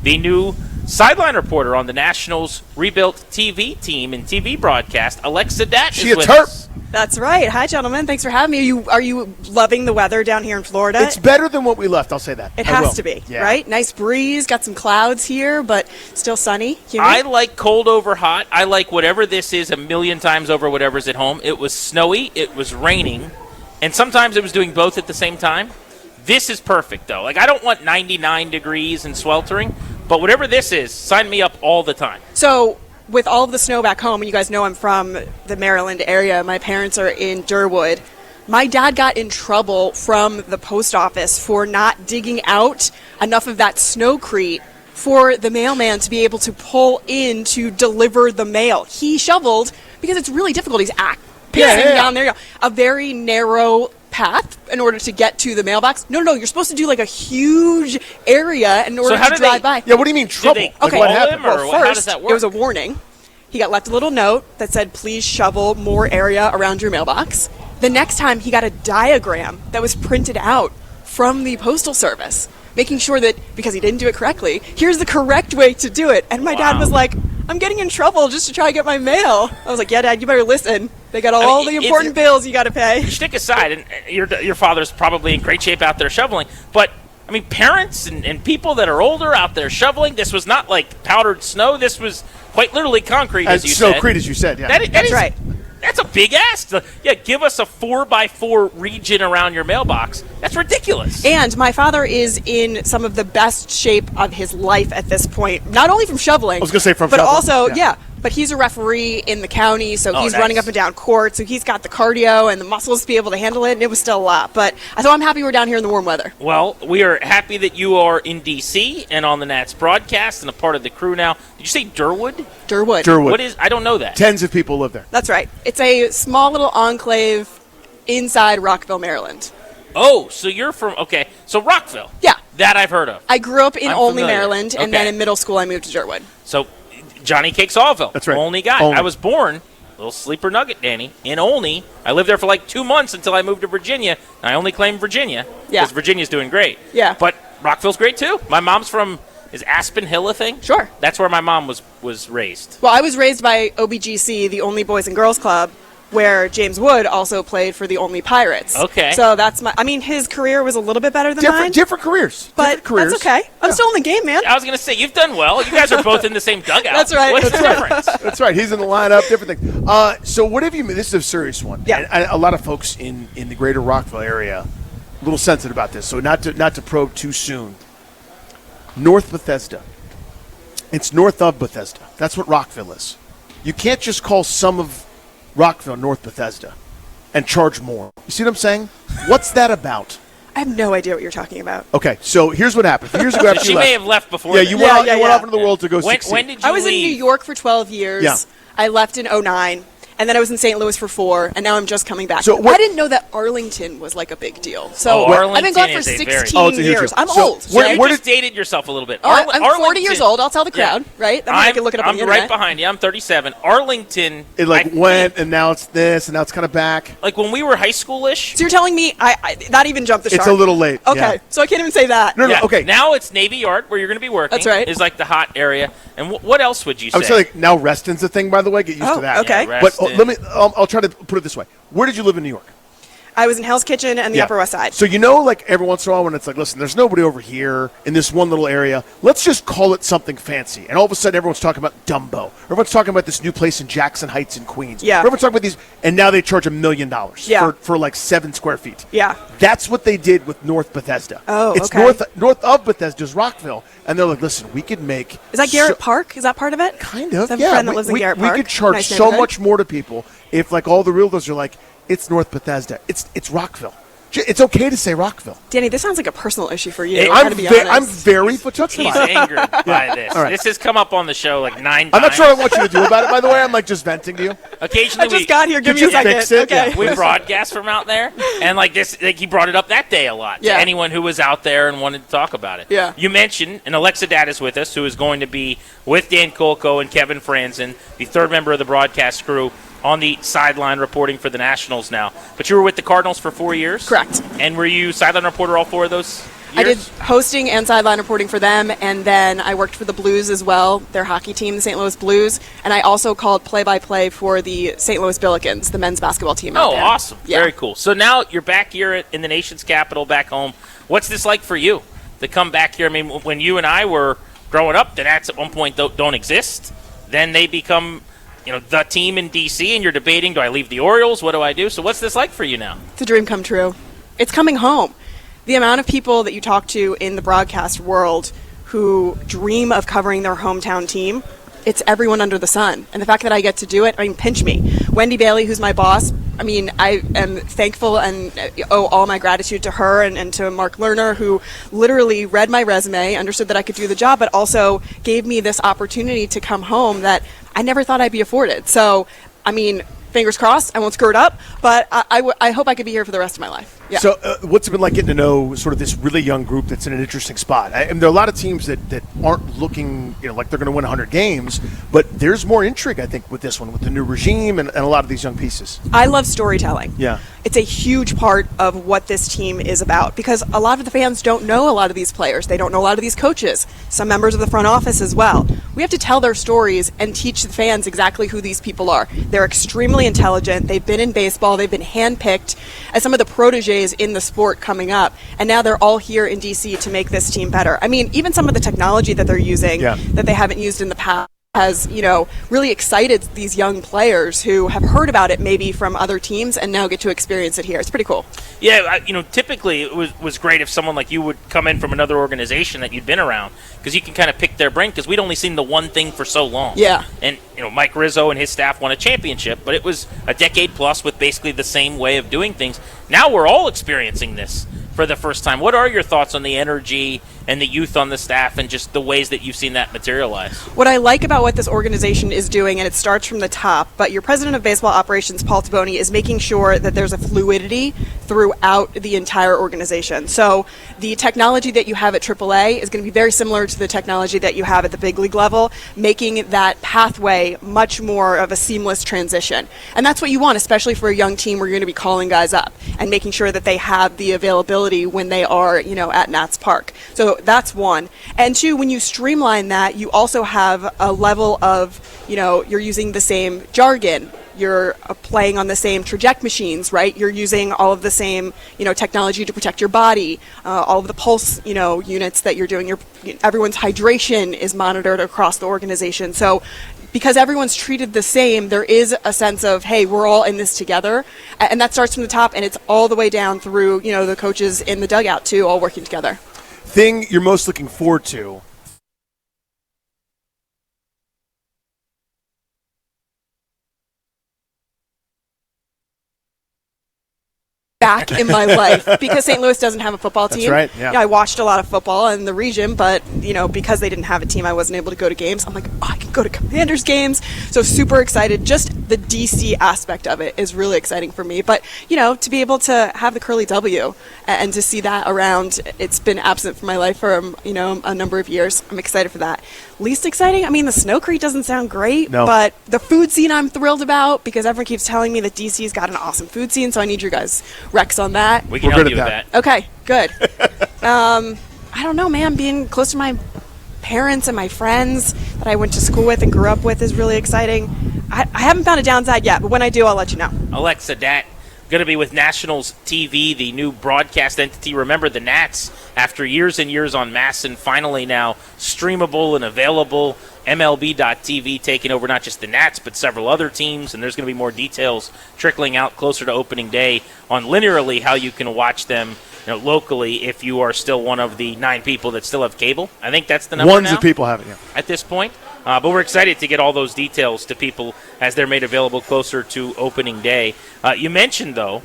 the new sideline reporter on the Nationals' rebuilt TV team and TV broadcast, Alexa Datt, is with us. That's right. Hi, gentlemen. Thanks for having me. Are you loving the weather down here in Florida? It's better than what we left, I'll say that. It has to be, right? Nice breeze, got some clouds here, but still sunny. Humid. I like cold over hot. I like whatever this is a million times over whatever's at home. It was snowy, it was raining, and sometimes it was doing both at the same time. This is perfect, though. Like, I don't want 99 degrees and sweltering, but whatever this is, sign me up all the time. So, with all of the snow back home, and you guys know I'm from the Maryland area, my parents are in Durwood. My dad got in trouble from the post office for not digging out enough of that snowcrete for the mailman to be able to pull in to deliver the mail. He shoveled, because it's really difficult. He's pissing down there, a very narrow path in order to get to the mailbox. No, you're supposed to do like a huge area in order to drive by. Yeah, what do you mean trouble? Okay, what happened? Well, how first, does that work? it was a warning. He got left a little note that said, please shovel more area around your mailbox. The next time, he got a diagram that was printed out from the Postal Service, making sure that, because he didn't do it correctly, here's the correct way to do it. And my dad was like, I'm getting in trouble just to try to get my mail. I was like, yeah, Dad, you better listen. They got all the important bills you got to pay. Stick aside, and your father's probably in great shape out there shoveling, but I mean, parents and people that are older out there shoveling, this was not like powdered snow. This was quite literally concrete, as you said. Snowcrete, as you said, yeah. That's right. That's a big ask. Give us a 4x4 region around your mailbox. That's ridiculous. And my father is in some of the best shape of his life at this point, not only from shoveling. I was going to say from but shoveling. also, but he's a referee in the county, so he's running up and down court, so he's got the cardio and the muscles to be able to handle it, and it was still a lot. But so I'm happy we're down here in the warm weather. Well, we are happy that you are in D.C. and on the Nats broadcast and a part of the crew now. Did you say Durwood? Durwood. What is? I don't know that. Tens of people live there. That's right. It's a small little enclave inside Rockville, Maryland. Oh, so you're from, so Rockville. Yeah. That I've heard of. I grew up in Olney, familiar. Maryland, and then in middle school I moved to Durwood. So Johnny Cakes Allville. That's right. Olney guy. Olney. I was born, little sleeper nugget, Danny, in Olney. I lived there for like 2 months until I moved to Virginia. I only claim Virginia because Virginia's doing great. Yeah. But Rockville's great too. My mom's from, is Aspen Hill a thing? Sure. That's where my mom was raised. Well, I was raised by OBGC, the Only Boys and Girls Club, where James Wood also played for the Only Pirates. Okay. So that's his career was a little bit better than mine. Different careers. But that's okay. I'm still in the game, man. I was going to say, you've done well. You guys are both in the same dugout. That's right. What's the difference? That's right. He's in the lineup, different things. So what have you – this is a serious one. Yeah. And a lot of folks in the greater Rockville area a little sensitive about this, so not to probe too soon. North Bethesda. It's north of Bethesda. That's what Rockville is. You can't just call some of Rockville North Bethesda and charge more. You see what I'm saying? What's that about? I have no idea what you're talking about. Okay, so here's what happened. Years ago after She you left. may have left before. Yeah, you went off into the world to go succeed. When did you I was leave? in New York for 12 years. Yeah. I left in 2009. And then I was in St. Louis for 4, and now I'm just coming back. So I didn't know that Arlington was like a big deal. So I've been gone for 16 years. I'm old. You just dated yourself a little bit. I'm 40 years old. I'll tell the crowd, right? I can look it up on the internet. I'm right behind you. I'm 37. Arlington. It went, and now it's this, and now it's kind of back. Like when we were high schoolish. So you're telling me I not even jumped the shark? It's a little late. Okay, so I can't even say that. No, okay. Now it's Navy Yard, where you're going to be working. That's right. Is like the hot area. And what else would you say? I would say now Reston's a thing, by the way. Get used to that. Okay. Yeah, but let me. I'll try to put it this way. Where did you live in New York? I was in Hell's Kitchen and the Upper West Side. So like every once in a while when it's like, listen, there's nobody over here in this one little area. Let's just call it something fancy. And all of a sudden everyone's talking about Dumbo. Everyone's talking about this new place in Jackson Heights in Queens. Yeah. Everyone's talking about these, and now they charge $1 million for like 7 square feet. Yeah. That's what they did with North Bethesda. Oh, it's okay. north of Bethesda's Rockville. And they're like, listen, we could make... Is that Garrett Park? Is that part of it? Kind of, I have a friend that lives in Garrett Park. We could charge Nice so neighborhood. much more to people if like all the realtors are like, it's North Bethesda. It's Rockville. It's okay to say Rockville. Danny, this sounds like a personal issue for you. I'm very touched He's by it. angered by this. Right. This has come up on the show like 9 times. I'm not sure I want you to do about it, by the way. I'm like just venting to you. Occasionally I just got here. Give me a second. fix it? Okay. Yeah. we broadcast from out there, and like this, like he brought it up that day a lot Yeah. to anyone who was out there and wanted to talk about it. Yeah. You mentioned, and Alexa Datt is with us, who is going to be with Dan Kolko and Kevin Franzen, the third member of the broadcast crew, on the sideline reporting for the Nationals now. But you were with the Cardinals for 4 years? Correct. And were you sideline reporter all 4 of those I did hosting and sideline reporting for them, and then I worked for the Blues as well, their hockey team, the St. Louis Blues, and I also called play-by-play for the St. Louis Billikens, the men's basketball team out there. Oh, awesome. Yeah. Very cool. So now you're back here in the nation's capital, back home. What's this like for you to come back here? I mean, when you and I were growing up, the Nats at one point don't exist. Then they become the team in D.C., and you're debating, do I leave the Orioles? What do I do? So what's this like for you now? It's a dream come true. It's coming home. The amount of people that you talk to in the broadcast world who dream of covering their hometown team, it's everyone under the sun. And the fact that I get to do it, pinch me. Wendy Bailey, who's my boss, I am thankful and owe all my gratitude to her and to Mark Lerner, who literally read my resume, understood that I could do the job, but also gave me this opportunity to come home that I never thought I'd be afforded. So, fingers crossed, I won't screw it up, but I hope I could be here for the rest of my life. Yeah. So what's it been like getting to know sort of this really young group that's in an interesting spot? There are a lot of teams that aren't looking like they're going to win 100 games, but there's more intrigue, I think, with this one, with the new regime and a lot of these young pieces. I love storytelling. Yeah. It's a huge part of what this team is about because a lot of the fans don't know a lot of these players. They don't know a lot of these coaches, some members of the front office as well. We have to tell their stories and teach the fans exactly who these people are. They're extremely intelligent. They've been in baseball. They've been handpicked as some of the proteges in the sport coming up. And now they're all here in D.C. to make this team better. Even some of the technology that they're using that they haven't used in the past has, really excited these young players who have heard about it maybe from other teams and now get to experience it here. It's pretty cool. Yeah, typically it was great if someone like you would come in from another organization that you'd been around because you can kind of pick their brain because we'd only seen the one thing for so long. Yeah. And, Mike Rizzo and his staff won a championship, but it was a decade plus with basically the same way of doing things. Now we're all experiencing this for the first time. What are your thoughts on the energy and the youth on the staff and just the ways that you've seen that materialize? What I like about what this organization is doing, and it starts from the top, but your president of baseball operations, Paul Taboni, is making sure that there's a fluidity throughout the entire organization. So the technology that you have at AAA is going to be very similar to the technology that you have at the big league level, making that pathway much more of a seamless transition. And that's what you want, especially for a young team where you're going to be calling guys up and making sure that they have the availability when they are, at Nats Park. So that's one. And two, when you streamline that, you also have a level of, you're using the same jargon. You're playing on the same traject machines, right? You're using all of the same, technology to protect your body, all of the pulse, units that you're doing. Everyone's hydration is monitored across the organization. So because everyone's treated the same, there is a sense of, hey, we're all in this together. And that starts from the top, and it's all the way down through, the coaches in the dugout, too, all working together. Thing you're most looking forward to? Back in my life because St. Louis doesn't have a football team. That's right, yeah. I watched a lot of football in the region, but because they didn't have a team, I wasn't able to go to games. I'm like, I can go to Commanders games. So super excited. Just the DC aspect of it is really exciting for me. But to be able to have the Curly W and to see that around, it's been absent from my life for a number of years. I'm excited for that. Least exciting, the Snowcrete doesn't sound great, but the food scene I'm thrilled about because everyone keeps telling me that DC's got an awesome food scene, so I need your guys' recs on that. We can help you with that. Okay, good. I don't know, man. Being close to my parents and my friends that I went to school with and grew up with is really exciting. I haven't found a downside yet, but when I do, I'll let you know. Alexa Datt, going to be with Nationals TV, the new broadcast entity. Remember, the Nats, after years and years on MASN, finally now streamable and available. MLB.TV taking over not just the Nats, but several other teams, and there's going to be more details trickling out closer to opening day on linearly how you can watch them locally if you are still one of the 9 people that still have cable. I think that's the number Ones now of people have it, yeah. at this point. But we're excited to get all those details to people as they're made available closer to opening day. You mentioned, though,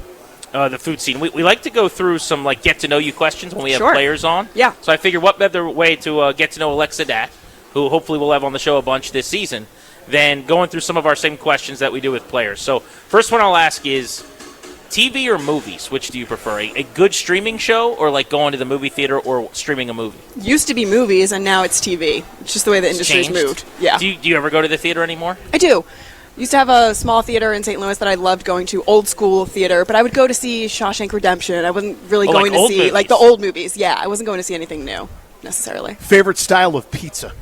the food scene. We like to go through some get-to-know-you questions when we have players on. Yeah. So I figured what better way to get to know Alexa Datt, who hopefully we'll have on the show a bunch this season, than going through some of our same questions that we do with players. So first one I'll ask is, TV or movies, which do you prefer? A good streaming show or going to the movie theater or streaming a movie? Used to be movies, and now it's TV. It's just the way the industry's moved. Yeah. Do you ever go to the theater anymore? I do. Used to have a small theater in St. Louis that I loved going to, old school theater, but I would go to see Shawshank Redemption. I wasn't really going to see movies. like the old movies. Yeah, I wasn't going to see anything new necessarily. Favorite style of pizza?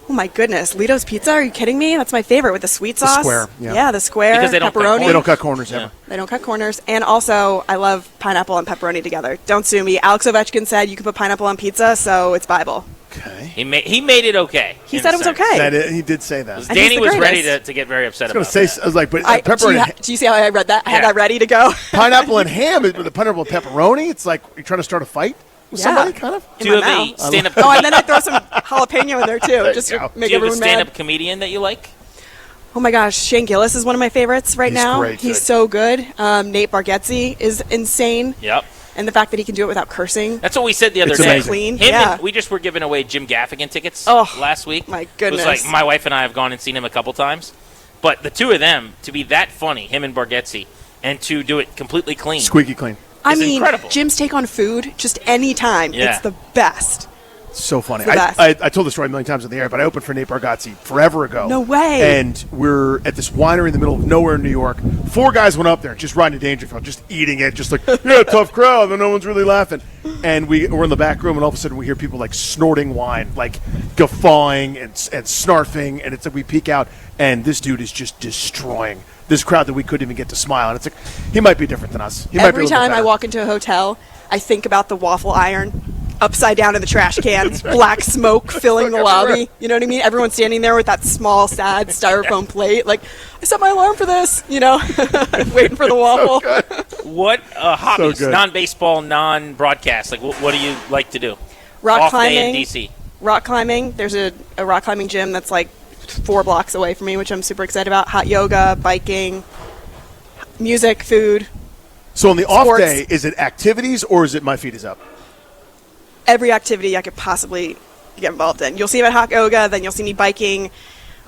Oh my goodness, Lito's Pizza? Are you kidding me? That's my favorite with the sweet sauce. square, yeah. Yeah, the square, Because they don't cut pepperoni. corners. They don't cut corners ever. They don't cut corners. And also, I love pineapple and pepperoni together. Don't sue me. Alex Ovechkin said you can put pineapple on pizza, so it's Bible. Okay. He made it okay. He in said a it was sense. okay. He did say that. And Danny he's the was ready greatest. to get very upset I was about going to say, that. I was like, but Do you see how I read that? I had Yeah. that ready to go. pineapple and ham, with the pineapple and pepperoni, it's like you're trying to start a fight with Yeah. somebody, kind of? In Do you my have a mouth. stand-up? Oh, and then I throw some jalapeno in there too, just you to go. make Do you have a everyone mad. stand-up comedian that you like? Oh my gosh, Shane Gillis is one of my favorites right He's now. great, He's good. so good. Nate Bargatze is insane, Yep. and the fact that he can do it without cursing. That's what we said the other It's day. amazing. Clean, Him yeah. and we just were giving away Jim Gaffigan tickets Oh, last week. my It goodness. was like my wife and I have gone and seen him a couple times. But the two of them, to be that funny, him and Bargatze, and to do it completely clean. Squeaky clean. I It's mean, incredible. Jim's take on food, just any time, Yeah. it's the best. So funny. It's the best. I told the story a million times on the air, but I opened for Nate Bargatze forever ago. No way. And we're at this winery in the middle of nowhere in New York. 4 guys went up there, just riding a Dangerfield, just eating it, just like, yeah, tough crowd, but no one's really laughing. And we're in the back room, and all of a sudden we hear people like snorting wine, like guffawing and snarfing, and it's like we peek out, and this dude is just destroying this crowd that we couldn't even get to smile. And it's like, he might be different than us. He might be a Every little bit time I better. walk into a hotel, I think about the waffle iron upside down in the trash can, black smoke filling the lobby. You know what I mean? Everyone's standing there with that small, sad styrofoam plate. Like, I set my alarm for this, you know, waiting for the waffle. What hobbies, good. non-baseball, non-broadcast, like what do you like to do? Rock Off climbing. day in D.C. Rock climbing. There's a rock climbing gym that's like 4 blocks away from me, which I'm super excited about. Hot yoga, biking, music, food. So on the off Sports. day, is it activities or is it my feet is up? Every activity I could possibly get involved in. You'll see me at hot yoga, then you'll see me biking,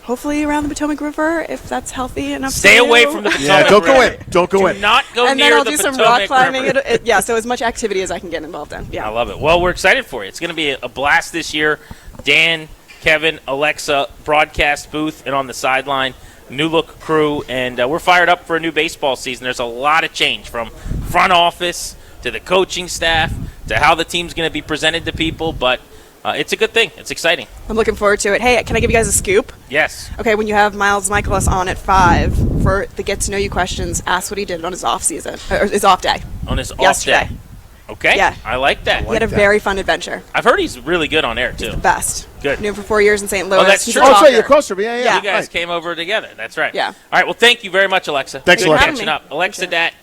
hopefully around the Potomac River, if that's healthy enough. Stay to away do. from the Potomac Yeah, don't go River. in. Don't go Do in. not go And near then I'll the do some Potomac rock climbing. River. Yeah, so as much activity as I can get involved in. I Yeah. love it. Well, we're excited for you. It's going to be a blast this year. Dan, Kevin, Alexa, broadcast booth, and on the sideline, new look crew, and we're fired up for a new baseball season. There's a lot of change from front office to the coaching staff to how the team's going to be presented to people, but it's a good thing. It's exciting. I'm looking forward to it. Hey, can I give you guys a scoop? Yes. Okay, when you have Miles Michaelis on at 5 for the get to know you questions, ask what he did on his off season or his off day. On his off Yesterday. day. Okay. Yeah. I like that. He had a that. very fun adventure. I've heard he's really good on air, too. The best. Good. Knew him for 4 years in St. Louis. that's He's true. a Oh, that's right. talker. You're across from me. Yeah, Yeah. You guys right. came over together. That's right. Yeah. All right. Well, thank you very much, Alexa. Thanks, Good Alexa. catching up. Alexa Datt,